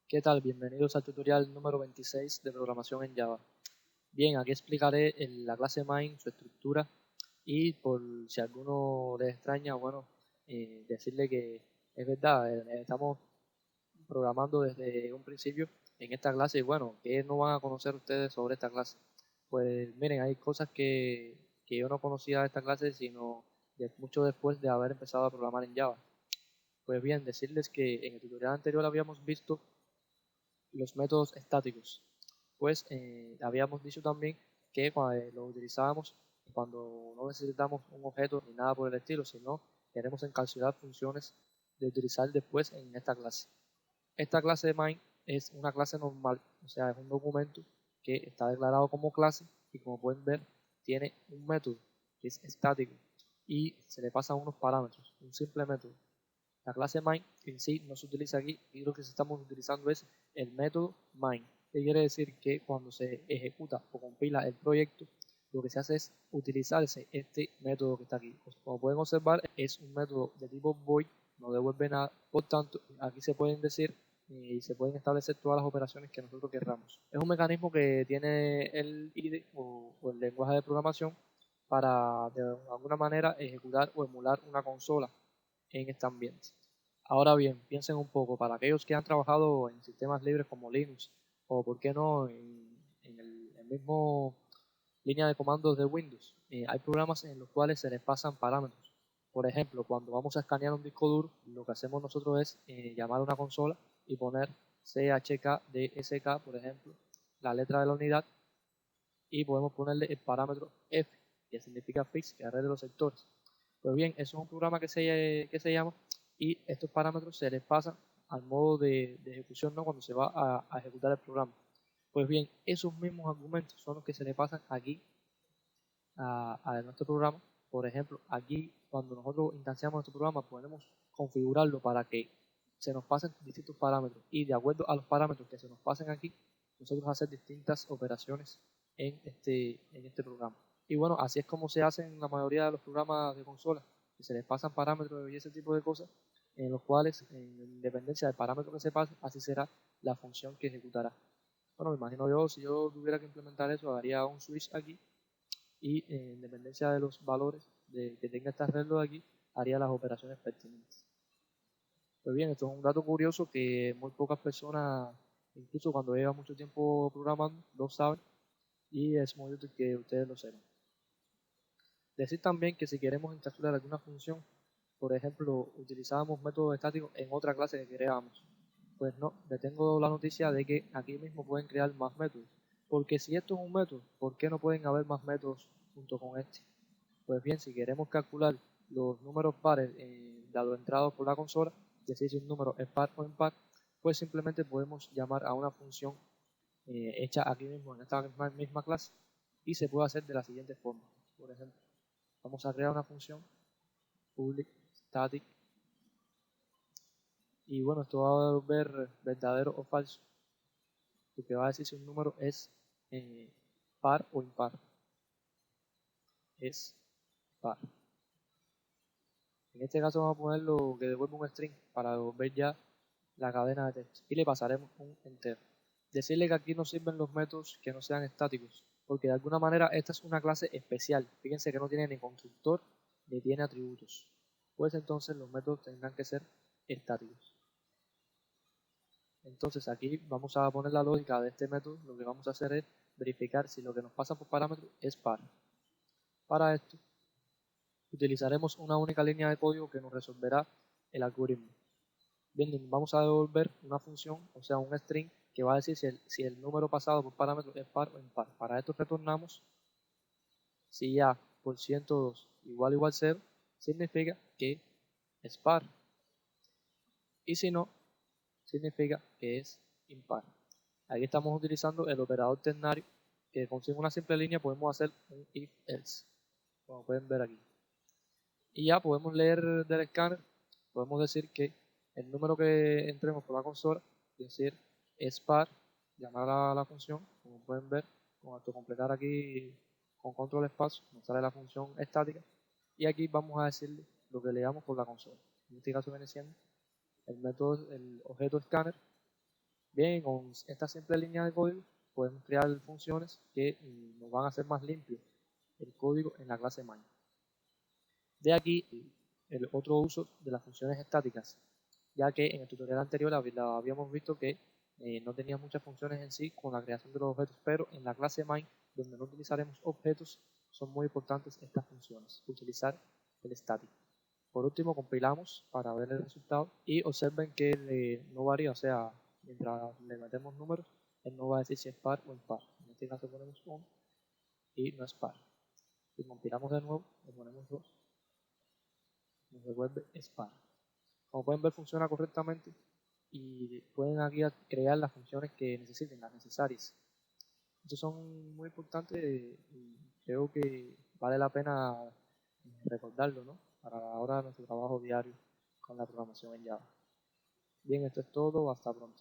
¿Qué tal? Bienvenidos al tutorial número 26 de programación en Java. Bien, aquí explicaré la clase main, su estructura y por si a alguno les extraña, bueno, decirle que es verdad, estamos programando desde un principio en esta clase y bueno, ¿qué no van a conocer ustedes sobre esta clase? Pues miren, hay cosas que yo no conocía de esta clase sino mucho después de haber empezado a programar en Java. Pues bien, decirles que en el tutorial anterior habíamos visto los métodos estáticos. Pues habíamos dicho también que los utilizábamos cuando no necesitamos un objeto ni nada por el estilo, sino queremos encapsular funciones de utilizar después en esta clase. Esta clase de main es una clase normal, o sea, es un documento que está declarado como clase y como pueden ver tiene un método que es estático y se le pasan unos parámetros, un simple método. La clase main en sí no se utiliza aquí y lo que estamos utilizando es el método main, que quiere decir que cuando se ejecuta o compila el proyecto, lo que se hace es utilizarse este método que está aquí. Como pueden observar, es un método de tipo void, no devuelve nada, por tanto, aquí se pueden decir y se pueden establecer todas las operaciones que nosotros querramos. Es un mecanismo que tiene el IDE o el lenguaje de programación para de alguna manera ejecutar o emular una consola en este ambiente. Ahora bien, piensen un poco, para aquellos que han trabajado en sistemas libres como Linux o por qué no en el mismo línea de comandos de Windows, hay programas en los cuales se les pasan parámetros. Por ejemplo, cuando vamos a escanear un disco duro, lo que hacemos nosotros es llamar a una consola y poner CHKDSK, por ejemplo, la letra de la unidad, y podemos ponerle el parámetro F, que significa fix, que es red de los sectores. Pues bien, eso es un programa que se llama y estos parámetros se les pasan al modo de ejecución, ¿no? Cuando se va a ejecutar el programa. Pues bien, esos mismos argumentos son los que se le pasan aquí a nuestro programa. Por ejemplo, aquí cuando nosotros instanciamos nuestro programa podemos configurarlo para que se nos pasen distintos parámetros y de acuerdo a los parámetros que se nos pasen aquí, nosotros hacer distintas operaciones en este programa. Y bueno, así es como se hacen la mayoría de los programas de consola, que se les pasan parámetros y ese tipo de cosas, en los cuales, en independencia del parámetro que se pase, así será la función que ejecutará. Bueno, me imagino yo, si yo tuviera que implementar eso, haría un switch aquí y en dependencia de los valores que tenga este arreglo de aquí, haría las operaciones pertinentes. Pues bien, esto es un dato curioso que muy pocas personas, incluso cuando llevan mucho tiempo programando, lo saben y es muy útil que ustedes lo sepan. Decir también que si queremos encapsular alguna función, por ejemplo, utilizábamos métodos estáticos en otra clase que creábamos. Pues no, le tengo la noticia de que aquí mismo pueden crear más métodos. Porque si esto es un método, ¿por qué no pueden haber más métodos junto con este? Pues bien, si queremos calcular los números pares dado entrados por la consola, es decir, si un número es par o impar, pues simplemente podemos llamar a una función hecha aquí mismo en esta misma clase y se puede hacer de la siguiente forma. Por ejemplo, vamos a crear una función public static y bueno, esto va a devolver verdadero o falso, porque va a decir si un número es eh, par o impar. Es par. En este caso vamos a poner lo que devuelve un string para devolver ya la cadena de texto y le pasaremos un entero. Decirle que aquí no sirven los métodos que no sean estáticos, porque de alguna manera esta es una clase especial. Fíjense que no tiene ni constructor ni tiene atributos. Pues entonces los métodos tendrán que ser estáticos. Entonces aquí vamos a poner la lógica de este método. Lo que vamos a hacer es verificar si lo que nos pasa por parámetro es par. Para esto utilizaremos una única línea de código que nos resolverá el algoritmo. Bien, vamos a devolver una función, o sea, un string que va a decir si el número pasado por parámetro es par o impar. Para esto retornamos si a por 102 igual 0, significa que es par. Y si no, significa que es impar. Aquí estamos utilizando el operador ternario, que con una simple línea podemos hacer un if else, como pueden ver aquí. Y ya podemos leer del escáner, podemos decir que el número que entremos por la consola, es decir, es par, llamar a la función, como pueden ver, con autocompletar aquí con control espacio, nos sale la función estática, y aquí vamos a decirle lo que leamos por la consola. En este caso viene siendo el método, el objeto escáner Bien, con esta simple línea de código podemos crear funciones que nos van a hacer más limpio el código en la clase main. De aquí el otro uso de las funciones estáticas, ya que en el tutorial anterior habíamos visto que no tenía muchas funciones en sí con la creación de los objetos, pero en la clase main, donde no utilizaremos objetos, son muy importantes estas funciones, utilizar el static. Por último, compilamos para ver el resultado y observen que no varía, o sea, mientras le metemos números, él no va a decir si es par o impar. En este caso ponemos 1 y no es par. Si compilamos de nuevo, le ponemos 2, nos devuelve es par. Como pueden ver, funciona correctamente y pueden aquí crear las funciones que necesiten, las necesarias. Estos son muy importantes y creo que vale la pena recordarlo, ¿no? Para la hora de nuestro trabajo diario con la programación en Java. Bien, esto es todo, hasta pronto.